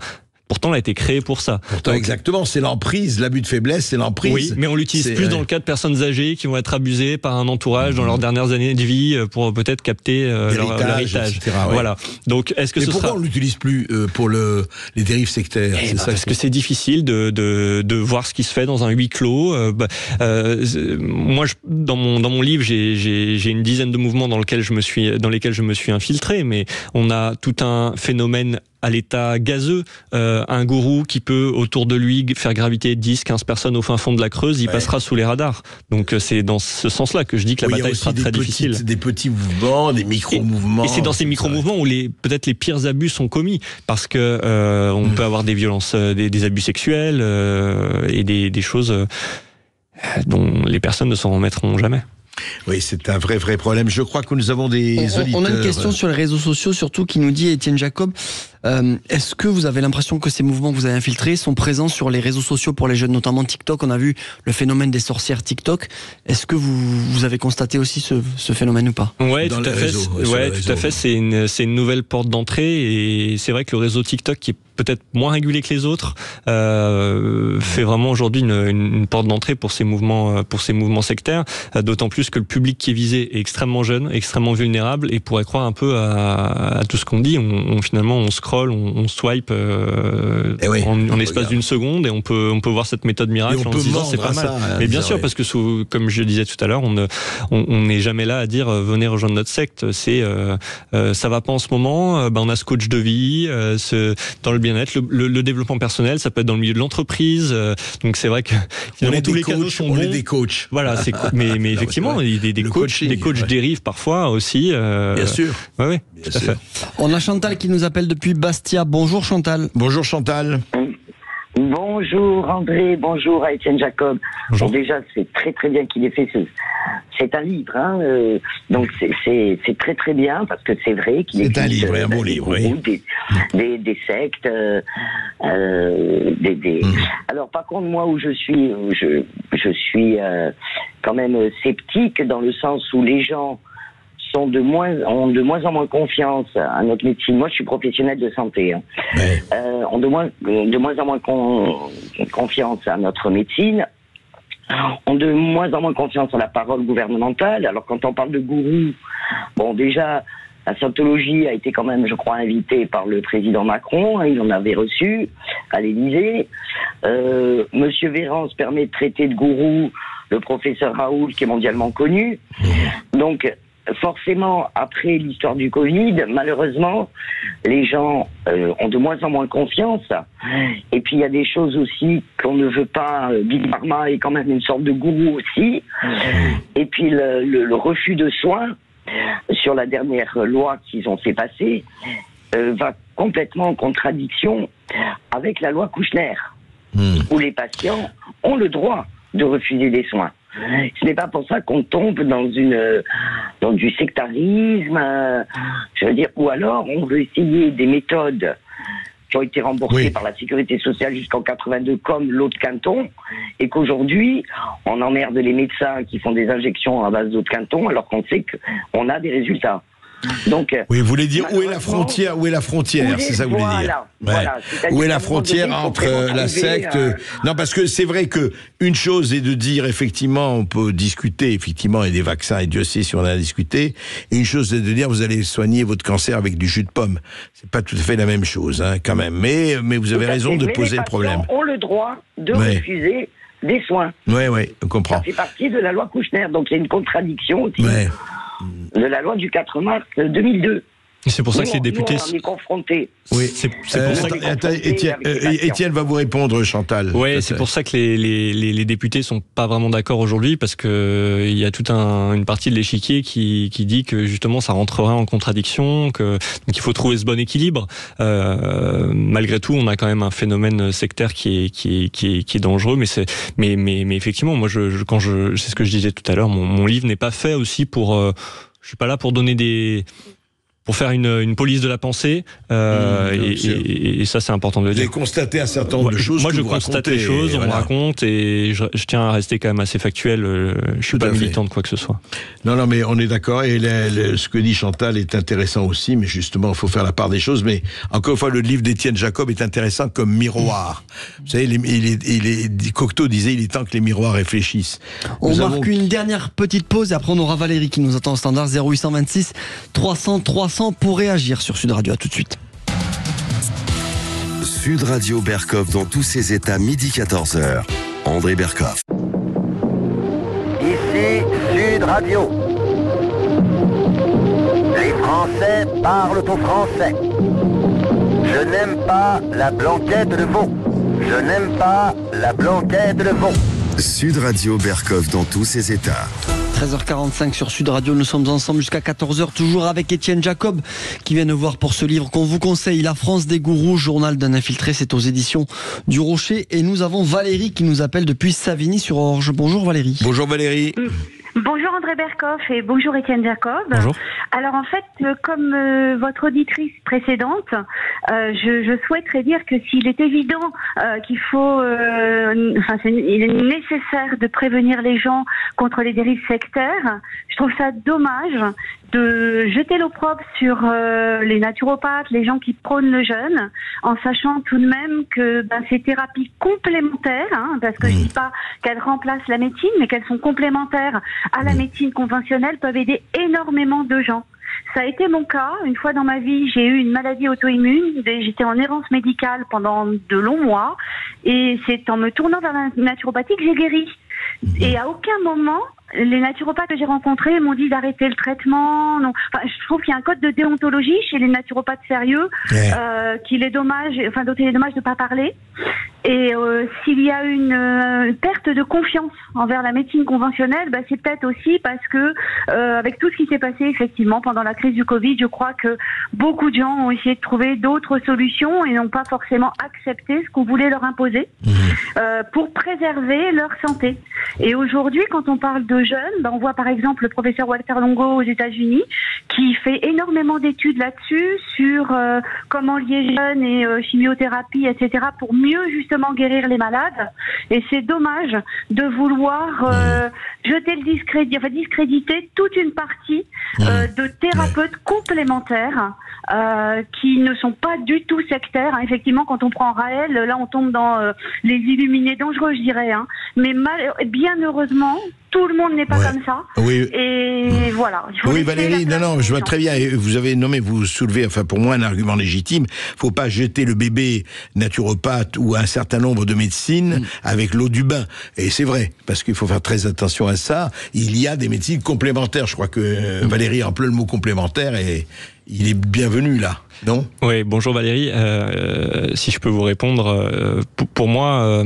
Pourtant, elle a été créée pour ça. Pourtant, exactement, c'est l'emprise, l'abus de faiblesse, c'est l'emprise. Oui, mais on l'utilise plus dans le cas de personnes âgées qui vont être abusées par un entourage dans leurs dernières années de vie pour peut-être capter leur héritage. Etc., ouais. Voilà. Donc, est-ce que pourquoi on l'utilise plus pour les dérives sectaires? Parce que c'est difficile de voir ce qui se fait dans un huis clos. Moi, dans mon livre, j'ai une dizaine de mouvements dans lesquels je me suis infiltré, mais on a tout un phénomène à l'état gazeux, un gourou qui peut autour de lui faire graviter 10-15 personnes au fin fond de la Creuse, il passera sous les radars. Donc c'est dans ce sens-là que je dis que la bataille sera très difficile. Des petits mouvements, des micro-mouvements. Et c'est dans ces micro-mouvements où peut-être les pires abus sont commis, parce que on peut avoir des violences, des abus sexuels et des choses dont les personnes ne s'en remettront jamais. Oui, c'est un vrai problème. Je crois que nous avons des auditeurs. On a une question sur les réseaux sociaux, surtout, qui nous dit, Étienne Jacob, est-ce que vous avez l'impression que ces mouvements que vous avez infiltrés sont présents sur les réseaux sociaux pour les jeunes, notamment TikTok? On a vu le phénomène des sorcières TikTok. Est-ce que vous avez constaté aussi ce phénomène ou pas? Ouais, tout à fait. Tout à fait. C'est une nouvelle porte d'entrée, et c'est vrai que le réseau TikTok, qui est peut-être moins régulé que les autres, fait vraiment aujourd'hui une porte d'entrée pour ces mouvements sectaires, d'autant plus que le public qui est visé est extrêmement jeune, extrêmement vulnérable, et pourrait croire un peu à tout ce qu'on dit. Finalement, on scroll, on swipe en espace d'une seconde, et on peut voir cette méthode miracle en se disant c'est pas mal. Mais bien sûr, parce que comme je disais tout à l'heure, on n'est jamais là à dire venez rejoindre notre secte. C'est ça va pas en ce moment, on a ce coach de vie, dans le bien-être, le développement personnel, ça peut être dans le milieu de l'entreprise. Donc c'est vrai que tous les canaux sont bons. On est des coachs. Voilà, mais effectivement, des coachs dérivent parfois aussi. Bien sûr. Oui, tout à fait. On a Chantal qui nous appelle depuis Bastia. Bonjour Chantal. Bonjour Chantal. Bonjour André, bonjour à Étienne Jacob. Bonjour. Bon, déjà, c'est très bien qu'il ait fait c'est un livre, hein, donc c'est très bien, parce que c'est vrai qu'il existe... C'est un livre, un beau livre, oui. Des sectes, Alors par contre, moi où je suis quand même sceptique, dans le sens où les gens ont de moins en moins confiance à notre médecine. Moi, je suis professionnel de santé. Hein. Ouais. Ont de moins en moins confiance à notre médecine. Ont de moins en moins confiance à la parole gouvernementale. Alors, quand on parle de gourou, bon, déjà, La scientologie a été quand même, je crois, invitée par le président Macron. Il en avait reçu à l'Élysée. Monsieur Véran se permet de traiter de gourou le professeur Raoult, qui est mondialement connu. Donc, forcément, après l'histoire du Covid, malheureusement, les gens ont de moins en moins confiance. Et puis, il y a des choses aussi qu'on ne veut pas. Big Pharma est quand même une sorte de gourou aussi. Et puis, le refus de soins sur la dernière loi qu'ils ont fait passer va complètement en contradiction avec la loi Kouchner, où les patients ont le droit de refuser des soins. Ce n'est pas pour ça qu'on tombe dans du sectarisme, je veux dire, ou alors on veut essayer des méthodes qui ont été remboursées par la Sécurité sociale jusqu'en 82 comme l'eau de Quinton, et qu'aujourd'hui on emmerde les médecins qui font des injections à base d'eau de Quinton alors qu'on sait qu'on a des résultats. Donc, oui, vous voulez dire où est la frontière, c'est ça que vous voulez dire. Voilà, où est la frontière entre la secte Non, parce que c'est vrai que une chose est de dire effectivement, on peut discuter effectivement et des vaccins, et Dieu sait si on a discuté. Et une chose est de dire vous allez soigner votre cancer avec du jus de pomme. C'est pas tout à fait la même chose, hein, quand même. Mais vous avez raison de poser le problème. Les patients ont le droit de refuser des soins. Oui, on comprend. Ça fait partie de la loi Kouchner, donc il y a une contradiction aussi. De la loi du 4 mars 2002. C'est pour ça que les députés... on est confrontés. Oui, c'est pour ça que... Étienne va vous répondre, Chantal. Oui, c'est pour ça que les députés sont pas vraiment d'accord aujourd'hui, parce que il y a toute une partie de l'échiquier qui dit que justement ça rentrerait en contradiction, donc il faut trouver ce bon équilibre. Malgré tout, on a quand même un phénomène sectaire qui est dangereux, mais effectivement, moi c'est ce que je disais tout à l'heure, mon livre n'est pas fait aussi pour... je suis pas là pour donner pour faire une police de la pensée, et ça c'est important de le dire. Vous avez constaté un certain nombre de choses. Moi je constate les choses, on me raconte, et je tiens à rester quand même assez factuel. Je suis pas militant de quoi que ce soit. Non, mais on est d'accord, et ce que dit Chantal est intéressant aussi, mais justement il faut faire la part des choses. Mais encore une fois, le livre d'Étienne Jacob est intéressant comme miroir. Vous savez, Cocteau disait il est temps que les miroirs réfléchissent. On marque une dernière petite pause, et après on aura Valérie qui nous attend au standard 0826 300 pour réagir sur Sud Radio. À tout de suite. Sud Radio Berkov dans tous ses états, midi 14h. André Berkov. Ici Sud Radio. Les Français parlent au français. Je n'aime pas la blanquette de veau. Je n'aime pas la blanquette de veau. Sud Radio Berkov dans tous ses états. 13h45 sur Sud Radio, nous sommes ensemble jusqu'à 14h, toujours avec Étienne Jacob qui vient nous voir pour ce livre qu'on vous conseille, La France des gourous, journal d'un infiltré, c'est aux éditions du Rocher. Et nous avons Valérie qui nous appelle depuis Savigny-sur-Orge. Bonjour Valérie. Bonjour Valérie. Bonjour André Berkov et bonjour Étienne Jacob. Bonjour. Alors en fait, comme votre auditrice précédente, je souhaiterais dire que s'il est évident qu'il faut, il est nécessaire de prévenir les gens contre les dérives sectaires, je trouve ça dommage de jeter l'opprobre sur les naturopathes, les gens qui prônent le jeûne, en sachant tout de même que ces thérapies complémentaires, parce que je dis pas qu'elles remplacent la médecine, mais qu'elles sont complémentaires à la médecine conventionnelle, peuvent aider énormément de gens. Ça a été mon cas. Une fois dans ma vie, j'ai eu une maladie auto-immune. J'étais en errance médicale pendant de longs mois. Et c'est en me tournant vers la naturopathie que j'ai guéri. Et à aucun moment, les naturopathes que j'ai rencontrés m'ont dit d'arrêter le traitement. Non. Enfin, je trouve qu'il y a un code de déontologie chez les naturopathes sérieux, qu'il est dommage, dont il est dommage de ne pas parler. Et s'il y a une perte de confiance envers la médecine conventionnelle, c'est peut-être aussi parce que avec tout ce qui s'est passé effectivement pendant la crise du Covid, je crois que beaucoup de gens ont essayé de trouver d'autres solutions et n'ont pas forcément accepté ce qu'on voulait leur imposer pour préserver leur santé. Et aujourd'hui, quand on parle de jeunes, on voit par exemple le professeur Walter Longo aux États-Unis qui fait énormément d'études là-dessus sur comment lier jeunes et chimiothérapie, etc. pour mieux justement guérir les malades. Et c'est dommage de vouloir jeter le discréditer toute une partie de thérapeutes complémentaires qui ne sont pas du tout sectaires. Effectivement, quand on prend Raël, là on tombe dans les illuminés dangereux, je dirais. Mais bien heureusement, tout le monde n'est pas comme ça. Oui. Et voilà. Oui, Valérie, non, je vois très bien. Et vous soulevez, enfin, pour moi, un argument légitime. Faut pas jeter le bébé naturopathe ou un certain nombre de médecines avec l'eau du bain. Et c'est vrai, parce qu'il faut faire très attention à ça. Il y a des médecines complémentaires. Je crois que Valérie emploie le mot complémentaire et il est bienvenu là, non ? Oui, bonjour Valérie. Si je peux vous répondre, pour moi,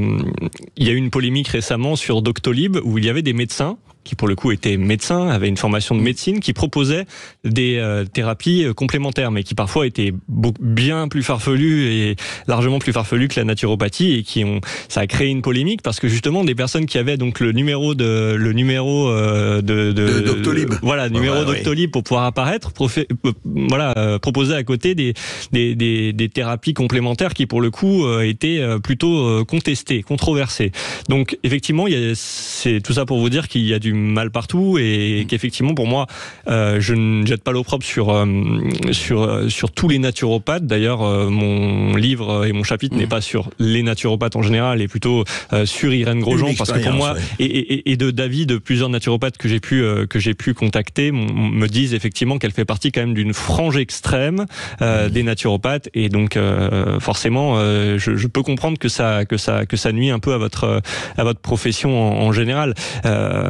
il y a eu une polémique récemment sur Doctolib où il y avait des médecins qui pour le coup étaient médecins, avaient une formation de médecine, qui proposaient des thérapies complémentaires, mais qui parfois étaient bien plus farfelues et largement plus farfelues que la naturopathie, et ça a créé une polémique parce que justement des personnes qui avaient donc le numéro de Doctolib, Doctolib pour pouvoir apparaître, proposaient à côté des thérapies complémentaires qui pour le coup étaient plutôt contestées, controversées. Donc effectivement, c'est tout ça pour vous dire qu'il y a du mal partout et qu'effectivement pour moi je ne jette pas l'opprobre sur tous les naturopathes. D'ailleurs mon livre et mon chapitre n'est pas sur les naturopathes en général, et plutôt sur Irène Grosjean, parce que pour moi et d'avis de plusieurs naturopathes que j'ai pu contacter me disent effectivement qu'elle fait partie quand même d'une frange extrême des naturopathes, et donc forcément je peux comprendre que ça nuit un peu à votre profession en général.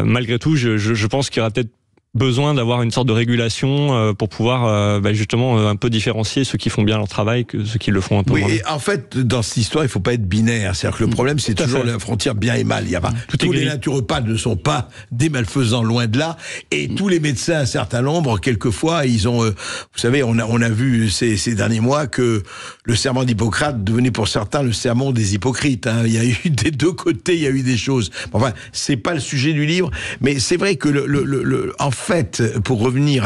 Malgré tout, je pense qu'il y aura peut-être besoin d'avoir une sorte de régulation pour pouvoir justement un peu différencier ceux qui font bien leur travail que ceux qui le font un peu moins. Oui, et en fait, dans cette histoire, il faut pas être binaire. C'est-à-dire que le problème, c'est toujours la frontière bien et mal. Il y a pas tous les naturopathes ne sont pas des malfaisants, loin de là. Et tous les médecins, un certain nombre, quelquefois, ils ont, vous savez, on a vu ces derniers mois que le serment d'Hippocrate devenait pour certains le sermon des hypocrites. Hein. Il y a eu des deux côtés, il y a eu des choses. Enfin, c'est pas le sujet du livre, mais c'est vrai que en fait, pour revenir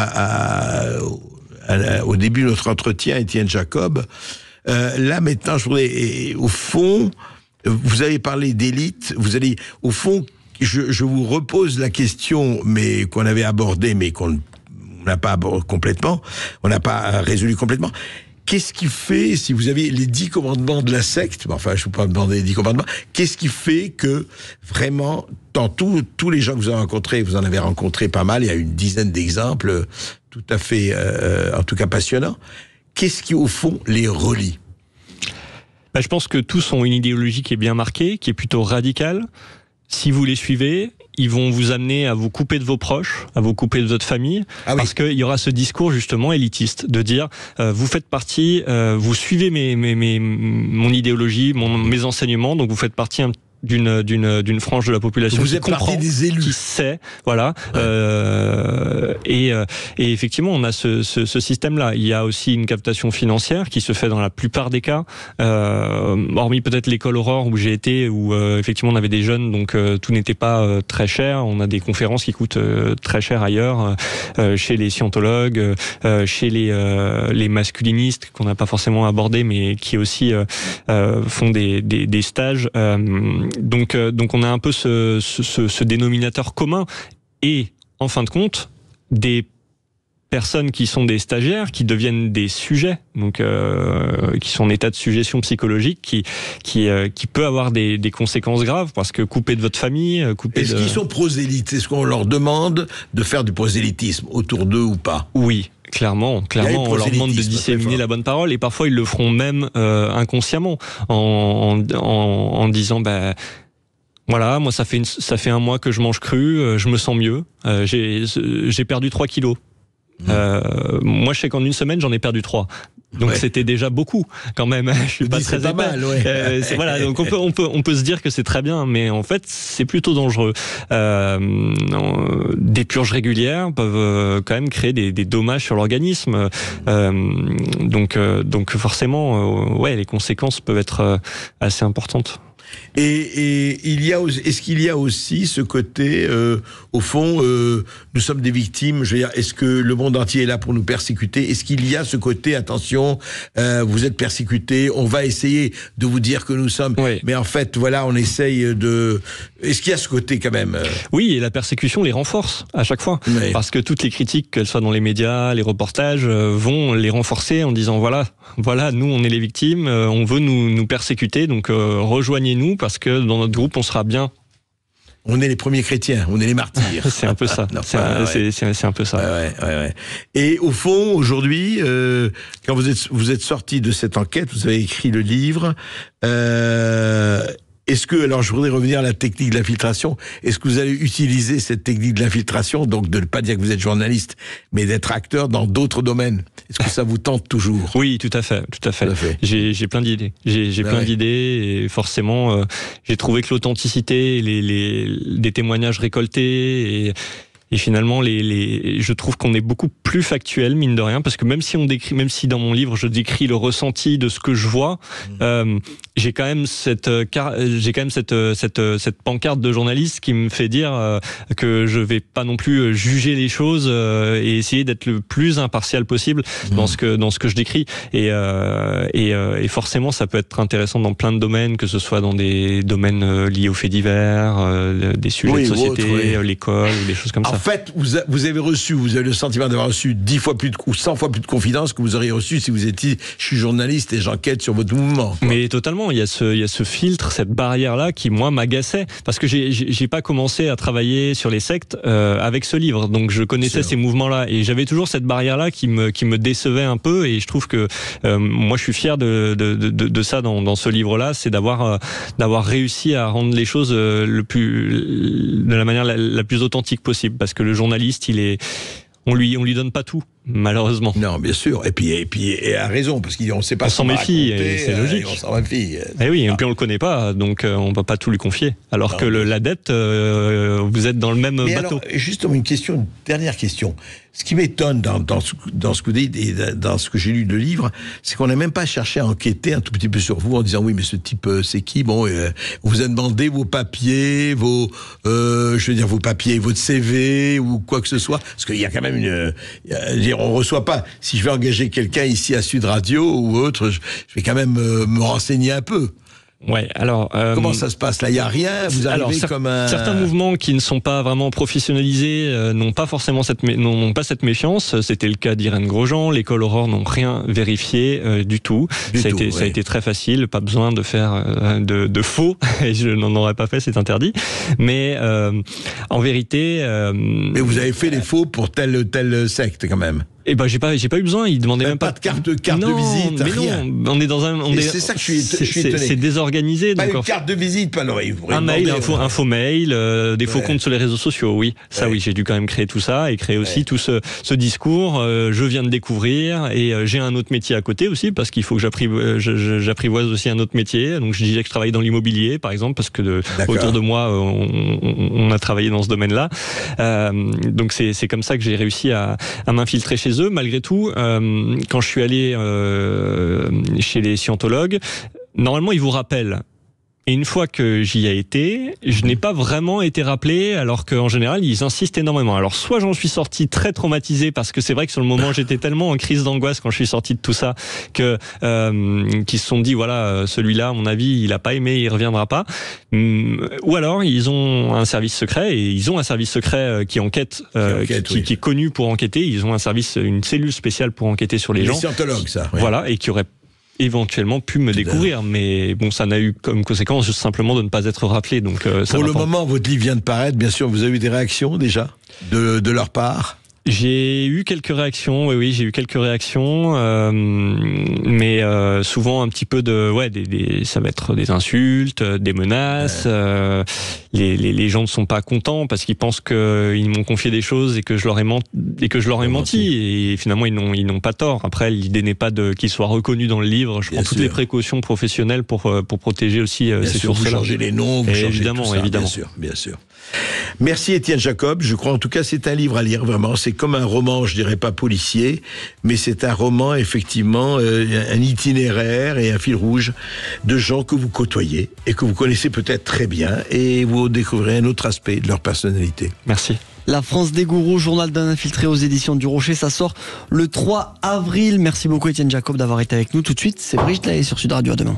au début de notre entretien, Étienne Jacob, là maintenant, je voudrais, au fond, vous avez parlé d'élite, au fond, je vous repose la question, mais qu'on avait abordée, mais qu'on n'a pas abordé complètement, on n'a pas résolu complètement. Qu'est-ce qui fait, si vous avez les 10 commandements de la secte, enfin, je ne vais pas demander les 10 commandements, qu'est-ce qui fait que, vraiment, dans tous les gens que vous avez rencontrés, vous en avez rencontré pas mal, il y a une dizaine d'exemples tout à fait, en tout cas passionnants, qu'est-ce qui, au fond, les relie ? Je pense que tous ont une idéologie qui est bien marquée, qui est plutôt radicale. Si vous les suivez, ils vont vous amener à vous couper de vos proches, à vous couper de votre famille, parce qu'il y aura ce discours justement élitiste de dire vous faites partie, vous suivez mon idéologie, mes enseignements, donc vous faites partie d'une frange de la population vous êtes partie des élus, qui sait, voilà. Et effectivement, on a ce système-là. Il y a aussi une captation financière qui se fait dans la plupart des cas, hormis peut-être l'école Aurore où j'ai été, où effectivement on avait des jeunes, donc tout n'était pas très cher. On a des conférences qui coûtent très cher ailleurs, chez les scientologues, chez les masculinistes qu'on n'a pas forcément abordé, mais qui aussi font des stages. Donc on a un peu ce dénominateur commun, et en fin de compte des personnes qui sont des stagiaires, qui deviennent des sujets, donc qui sont en état de sujétion psychologique, qui peut avoir des conséquences graves, parce que couper de votre famille, Est-ce qu'ils sont prosélytes ? Est-ce qu'on leur demande de faire du prosélytisme autour d'eux ou pas ? Oui. Clairement, on leur demande de disséminer la bonne parole, et parfois ils le feront même inconsciemment en disant voilà, moi ça fait un mois que je mange cru, je me sens mieux, j'ai perdu 3 kilos. Moi je sais qu'en une semaine j'en ai perdu 3. Donc c'était déjà beaucoup quand même. Je suis pas très épais. Mal, ouais. Voilà, donc on peut se dire que c'est très bien, mais en fait c'est plutôt dangereux. Des purges régulières peuvent quand même créer des dommages sur l'organisme. Donc forcément, les conséquences peuvent être assez importantes. Et est-ce qu'il y a aussi ce côté, au fond, nous sommes des victimes, je veux dire, est-ce que le monde entier est là pour nous persécuter ? Est-ce qu'il y a ce côté, attention, vous êtes persécutés, on va essayer de vous dire que nous sommes, mais en fait, voilà, on essaye de... Est-ce qu'il y a ce côté quand même Oui, et la persécution les renforce à chaque fois, parce que toutes les critiques, qu'elles soient dans les médias, les reportages, vont les renforcer en disant voilà, nous on est les victimes, on veut nous persécuter, donc rejoignez-nous, parce que dans notre groupe on sera bien. on est les premiers chrétiens, on est les martyrs. C'est un peu ça. Non, C'est un peu ça. Ouais. Et au fond, aujourd'hui, quand vous êtes sorti de cette enquête, vous avez écrit le livre. Est-ce que, alors je voudrais revenir à la technique de l'infiltration, est-ce que vous allez utiliser cette technique de l'infiltration, donc de ne pas dire que vous êtes journaliste, mais d'être acteur dans d'autres domaines? Est-ce que ça vous tente toujours? Oui, tout à fait. J'ai plein d'idées. J'ai plein d'idées et forcément, j'ai trouvé que l'authenticité, des témoignages récoltés et finalement, je trouve qu'on est beaucoup plus factuel, mine de rien, parce que même si dans mon livre je décris le ressenti de ce que je vois, j'ai quand même cette pancarte de journaliste qui me fait dire que je vais pas non plus juger les choses et essayer d'être le plus impartial possible dans ce que je décris. Et forcément, ça peut être intéressant dans plein de domaines, que ce soit dans des domaines liés aux faits divers, des sujets de société, l'école, ou des choses comme ça. En fait, vous avez le sentiment d'avoir reçu 10 fois plus ou 100 fois plus de confidence que vous auriez reçu si vous étiez « je suis journaliste et j'enquête sur votre mouvement ». Mais totalement, il y a ce filtre, cette barrière-là qui, moi, m'agaçait. Parce que j'ai pas commencé à travailler sur les sectes avec ce livre. Donc je connaissais ces mouvements-là. Et j'avais toujours cette barrière-là qui me décevait un peu. Et je trouve que moi, je suis fier de ça dans ce livre-là. C'est d'avoir réussi à rendre les choses de la manière la plus authentique possible. Parce que le journaliste, on lui donne pas tout, malheureusement. Non, bien sûr. Et puis, à raison, parce qu'on ne sait pas. On s'en méfie, c'est logique. On s'en méfie. Et oui, et puis on le connaît pas, donc on peut pas tout lui confier. Alors que la dette, vous êtes dans le même bateau. Alors, justement, une dernière question. Ce qui m'étonne dans ce que vous dites et dans ce que j'ai lu de livre, c'est qu'on n'a même pas cherché à enquêter un tout petit peu sur vous en disant oui, mais ce type, c'est qui? Bon, on vous a demandé vos papiers, vos papiers, votre CV ou quoi que ce soit, parce qu'il y a quand même on reçoit pas. Si je vais engager quelqu'un ici à Sud Radio ou autre, je vais quand même me renseigner un peu. Ouais, alors comment ça se passe là? Il y a rien. Vous arrivez comme un... Certains mouvements qui ne sont pas vraiment professionnalisés n'ont pas forcément cette méfiance. C'était le cas d'Irène Grosjean. L'école Aurore n'ont rien vérifié du tout. Ça a été très facile. Pas besoin de faire de faux. Et je n'en aurais pas fait, c'est interdit. Mais en vérité. Mais vous avez fait les faux pour telle secte quand même. Eh ben j'ai pas eu besoin, il demandait même pas de carte de visite, rien. Non, on est dans c'est ça que je suis étonné. C'est désorganisé. Pas donc une carte de visite, pas un mail, un faux mail, des faux comptes sur les réseaux sociaux, oui. Ça oui, j'ai dû quand même créer tout ça et créer aussi tout ce discours. Je viens de découvrir et j'ai un autre métier à côté aussi parce qu'il faut que j'apprivoise aussi un autre métier. Donc je disais que je travaille dans l'immobilier par exemple parce que autour de moi on a travaillé dans ce domaine-là. Donc c'est comme ça que j'ai réussi à m'infiltrer chez eux. Malgré tout, quand je suis allé chez les scientologues, normalement ils vous rappellent. Et une fois que j'y ai été, je n'ai pas vraiment été rappelé, alors qu'en général, ils insistent énormément. Alors, soit j'en suis sorti très traumatisé, parce que c'est vrai que sur le moment, j'étais tellement en crise d'angoisse quand je suis sorti de tout ça, que qu'ils se sont dit, voilà, celui-là, à mon avis, il a pas aimé, il reviendra pas. Ou alors, ils ont un service secret, et ils ont un service secret qui enquête, qui est connu pour enquêter. Ils ont une cellule spéciale pour enquêter sur les gens. Les scientologues, ça. Oui. Voilà, et qui aurait éventuellement pu me découvrir, mais bon, ça n'a eu comme conséquence juste simplement de ne pas être rappelé. Donc, pour le moment, votre livre vient de paraître, bien sûr, vous avez eu des réactions déjà de leur part? J'ai eu quelques réactions, oui, j'ai eu quelques réactions, mais souvent un petit peu ça va être des insultes, des menaces. Les gens ne sont pas contents parce qu'ils pensent qu'ils m'ont confié des choses et que je leur ai menti. Et finalement, ils n'ont pas tort. Après, l'idée n'est pas qu'ils soient reconnus dans le livre. Je prends toutes les précautions professionnelles pour protéger aussi ces sources-là. Vous changez les noms, vous changez évidemment, tout ça, évidemment. Bien sûr. Merci Étienne Jacob. Je crois en tout cas c'est un livre à lire vraiment. C'est comme un roman, je dirais pas policier, mais c'est un roman effectivement, un itinéraire et un fil rouge de gens que vous côtoyez et que vous connaissez peut-être très bien et vous découvrirez un autre aspect de leur personnalité. Merci. La France des gourous, journal d'un infiltré aux éditions du Rocher, ça sort le 3 avril. Merci beaucoup Étienne Jacob d'avoir été avec nous. Tout de suite, c'est Brigitte Lahaye sur Sud Radio. À demain.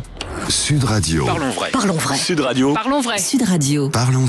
Sud Radio. Parlons vrai. Parlons vrai. Sud Radio. Parlons vrai. Sud Radio. Parlons